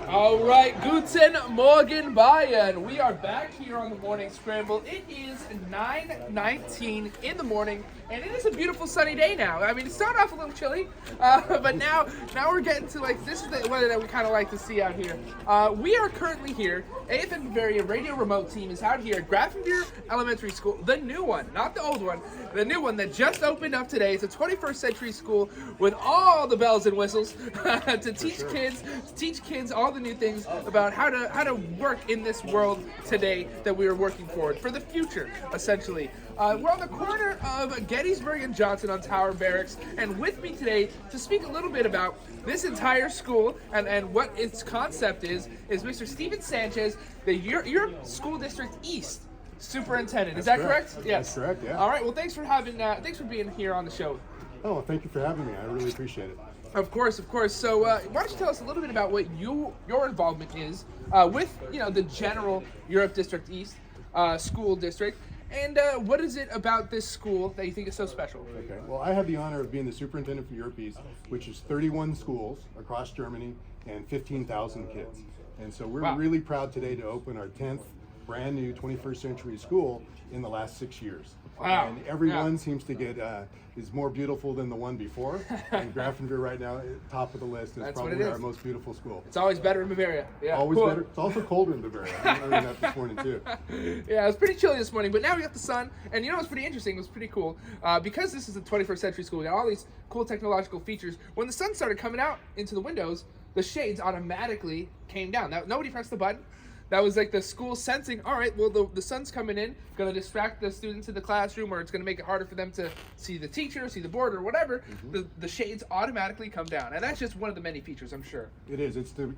All right, Guten Morgen, Bayern. We are back here on the Morning Scramble. It is 9:19 in the morning, and it is a beautiful sunny day now. I mean, it started off a little chilly, but now we're getting to, like, this is the weather that we kind of like to see out here. We are currently here. AFN Bavaria Radio Remote Team is out here at Grafenwoehr Elementary School, the new one, not the old one, the new one that just opened up today. It's a 21st century school with all the bells and whistles to teach kids all the new things about how to work in this world today that we are working for the future, essentially. We're on the corner of Gettysburg and Johnson on Tower Barracks, and with me today to speak a little bit about this entire school and what its concept is Mr. Stephen Sanchez, your school district East Superintendent. Is that correct? Yes. That's correct, yeah. All right, well, thanks for being here on the show. Oh, thank you for having me. I really appreciate it. Of course. So, why don't you tell us a little bit about what your involvement is with the general Europe District East school district, and what is it about this school that you think is so special? Okay. Well, I have the honor of being the superintendent for Europe East, which is 31 schools across Germany and 15,000 kids. And so we're really proud today to open our 10th brand new 21st century school in the last 6 years. Wow. And every one seems to get is more beautiful than the one before. And Grafenwoehr right now, top of the list, is probably our most beautiful school. It's always better in Bavaria. Yeah, always better. It's also colder in Bavaria. I learned that this morning too. Yeah, it was pretty chilly this morning, but now we got the sun, and what's pretty interesting, was pretty cool, because this is a 21st century school, we got all these cool technological features. When the sun started coming out into the windows, the shades automatically came down. Now, nobody pressed the button. That was like the school sensing, all right, well, the sun's coming in, going to distract the students in the classroom, or it's going to make it harder for them to see the teacher, see the board, or whatever. Mm-hmm. The shades automatically come down. And that's just one of the many features, I'm sure. It is. It's to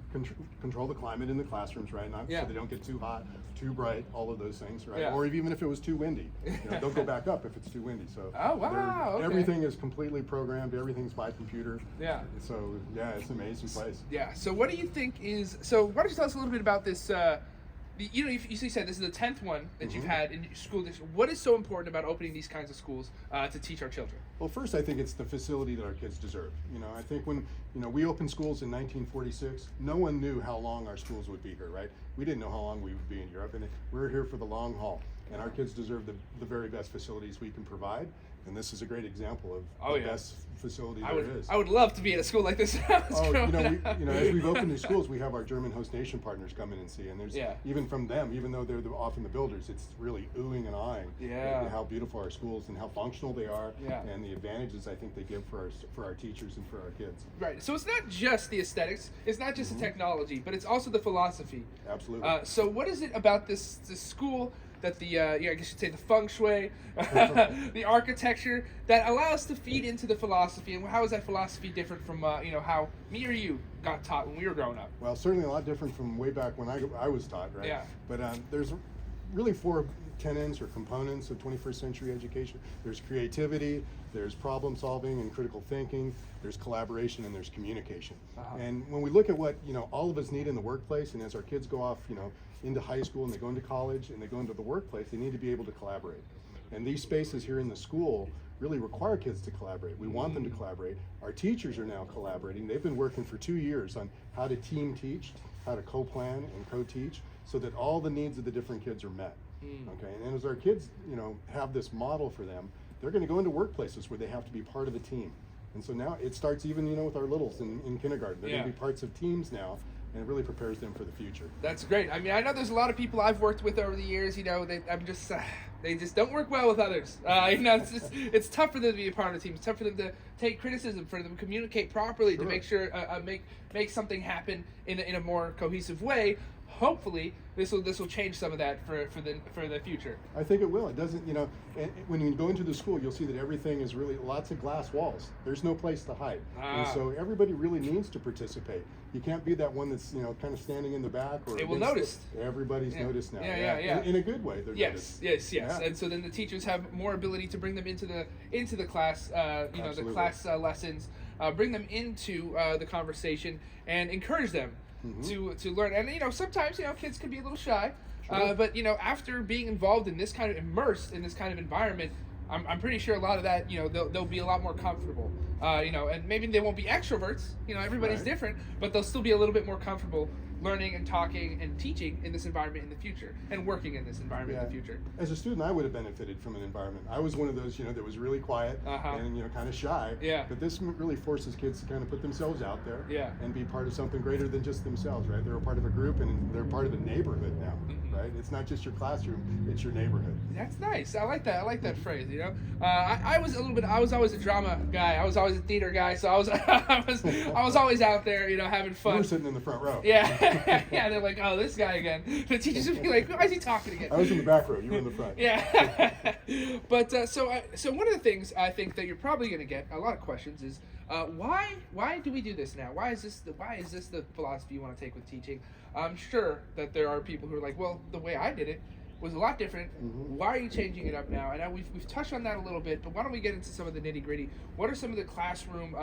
control the climate in the classrooms, right? So they don't get too hot, too bright, all of those things, right? Yeah. Or even if it was too windy. They'll go back up if it's too windy. So okay. Everything is completely programmed. Everything's by computer. Yeah. So, yeah, it's an amazing place. Yeah. So what do you think so why don't you tell us a little bit about this, you said this is the 10th one that you've had in your school district. What is so important about opening these kinds of schools to teach our children? Well, first, I think it's the facility that our kids deserve. I think when we opened schools in 1946, no one knew how long our schools would be here, right? We didn't know how long we would be in Europe, and we're here for the long haul. And our kids deserve the very best facilities we can provide. And this is a great example of the best facility there is. I would love to be at a school like this. As we've opened these schools, we have our German host nation partners come in and see, and there's even from them, even though they're often the builders, it's really oohing and ahhing at how beautiful our schools and how functional they are, and the advantages I think they give for our teachers and for our kids. Right. So it's not just the aesthetics, it's not just the technology, but it's also the philosophy. Absolutely. So what is it about this school that I guess you'd say the feng shui, the architecture, that allows to feed into the philosophy, and how is that philosophy different from how me or you got taught when we were growing up? Well, certainly a lot different from way back when I was taught, right? Yeah. But there's really 4 tenets or components of 21st century education. There's creativity, there's problem solving and critical thinking, there's collaboration, and there's communication. And when we look at what all of us need in the workplace, and as our kids go off into high school and they go into college and they go into the workplace, they need to be able to collaborate. And these spaces here in the school really require kids to collaborate. We want them to collaborate. Our teachers are now collaborating. They've been working for 2 years on how to team teach, how to co-plan and co-teach, so that all the needs of the different kids are met. Okay, and as our kids have this model for them, they're going to go into workplaces where they have to be part of a team. And so now it starts even with our littles in kindergarten. They're going to be parts of teams now, and it really prepares them for the future. That's great. I mean, I know there's a lot of people I've worked with over the years. They just don't work well with others. It's tough for them to be a part of the team. It's tough for them to take criticism, for them to communicate properly, to make sure make something happen in a more cohesive way. Hopefully, this will change some of that for the future. I think it will. It doesn't, and when you go into the school, you'll see that everything is really lots of glass walls. There's no place to hide, and so everybody really needs to participate. You can't be that one that's kind of standing in the back or. They will notice. Everybody's noticed now. Yeah. In a good way. They're noticed. Yes. Yeah. And so then the teachers have more ability to bring them into the class, the class lessons, bring them into the conversation and encourage them. To learn. And sometimes kids can be a little shy, but after being involved in this kind of immersed in this kind of environment, I'm pretty sure a lot of that, they'll be a lot more comfortable, and maybe they won't be extroverts, everybody's different, but they'll still be a little bit more comfortable learning and talking and teaching in this environment in the future and working in this environment in the future. As a student, I would have benefited from an environment. I was one of those, that was really quiet and, kind of shy. Yeah. But this really forces kids to kind of put themselves out there and be part of something greater than just themselves, right? They're a part of a group and they're part of a neighborhood now, right? It's not just your classroom, it's your neighborhood. That's nice. I like that. I like that phrase, I was always a drama guy. I was always a theater guy, so I was always out there, having fun. You were sitting in the front row. Yeah. Yeah, they're like, oh, this guy again. The teachers would be like, why is he talking again? I was in the back row, you were in the front. Yeah. But so one of the things I think that you're probably going to get a lot of questions is why do we do this now? Why is this the philosophy you want to take with teaching? I'm sure that there are people who are like, well, the way I did it was a lot different. Why are you changing it up now? And we've touched on that a little bit, but why don't we get into some of the nitty gritty? What are some of the classroom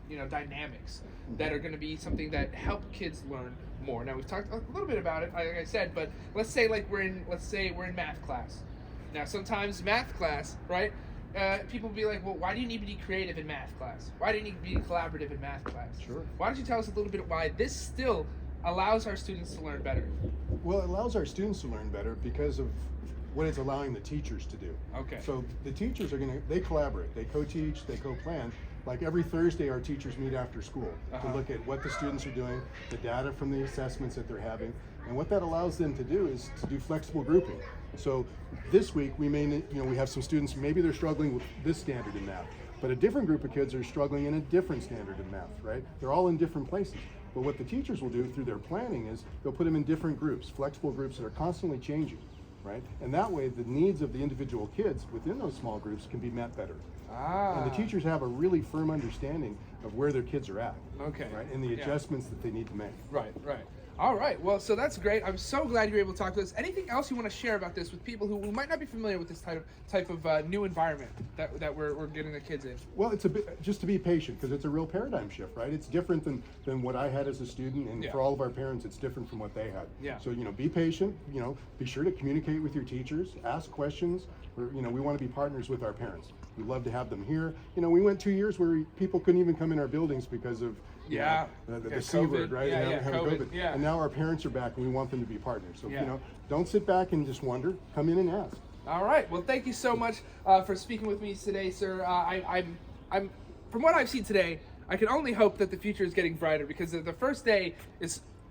dynamics that are going to be something that help kids learn more? Now we've talked a little bit about it, like I said, but let's say we're in math class. Now sometimes math class, right? People will be like, well, why do you need to be creative in math class? Why do you need to be collaborative in math class? Sure. Why don't you tell us a little bit why this still allows our students to learn better? Well, it allows our students to learn better because of what it's allowing the teachers to do. Okay. So the teachers they collaborate, they co-teach, they co-plan. Like every Thursday, our teachers meet after school to look at what the students are doing, the data from the assessments that they're having, and what that allows them to do is to do flexible grouping. So this week we we have some students, maybe they're struggling with this standard in math, but a different group of kids are struggling in a different standard in math, right? They're all in different places. But what the teachers will do through their planning is they'll put them in different groups, flexible groups that are constantly changing, right? And that way the needs of the individual kids within those small groups can be met better. And the teachers have a really firm understanding of where their kids are at. Okay. Right? And the adjustments that they need to make. Right. All right. Well, so that's great. I'm so glad you were able to talk to us. Anything else you want to share about this with people who might not be familiar with this type of new environment that we're getting the kids in? Well, it's just to be patient because it's a real paradigm shift, right? It's different than what I had as a student, and for all of our parents, it's different from what they had. Yeah. So be patient. Be sure to communicate with your teachers, ask questions. We want to be partners with our parents. We love to have them here. We went 2 years where people couldn't even come in our buildings because of the C word, right? Having COVID. Yeah. And now our parents are back, and we want them to be partners. So don't sit back and just wonder. Come in and ask. All right. Well, thank you so much for speaking with me today, sir. I'm from what I've seen today, I can only hope that the future is getting brighter because the first day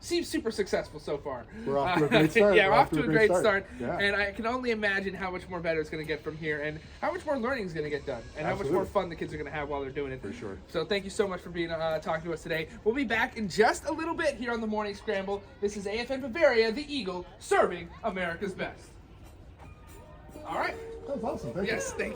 seems super successful so far. We're off to a great start. Yeah, we're off to a great start. Yeah. And I can only imagine how much more better it's going to get from here and how much more learning is going to get done and how much more fun the kids are going to have while they're doing it. For sure. So thank you so much for being talking to us today. We'll be back in just a little bit here on the Morning Scramble. This is AFN Bavaria, the Eagle, serving America's best. All right. That was awesome. Thank you. Yes, thank you.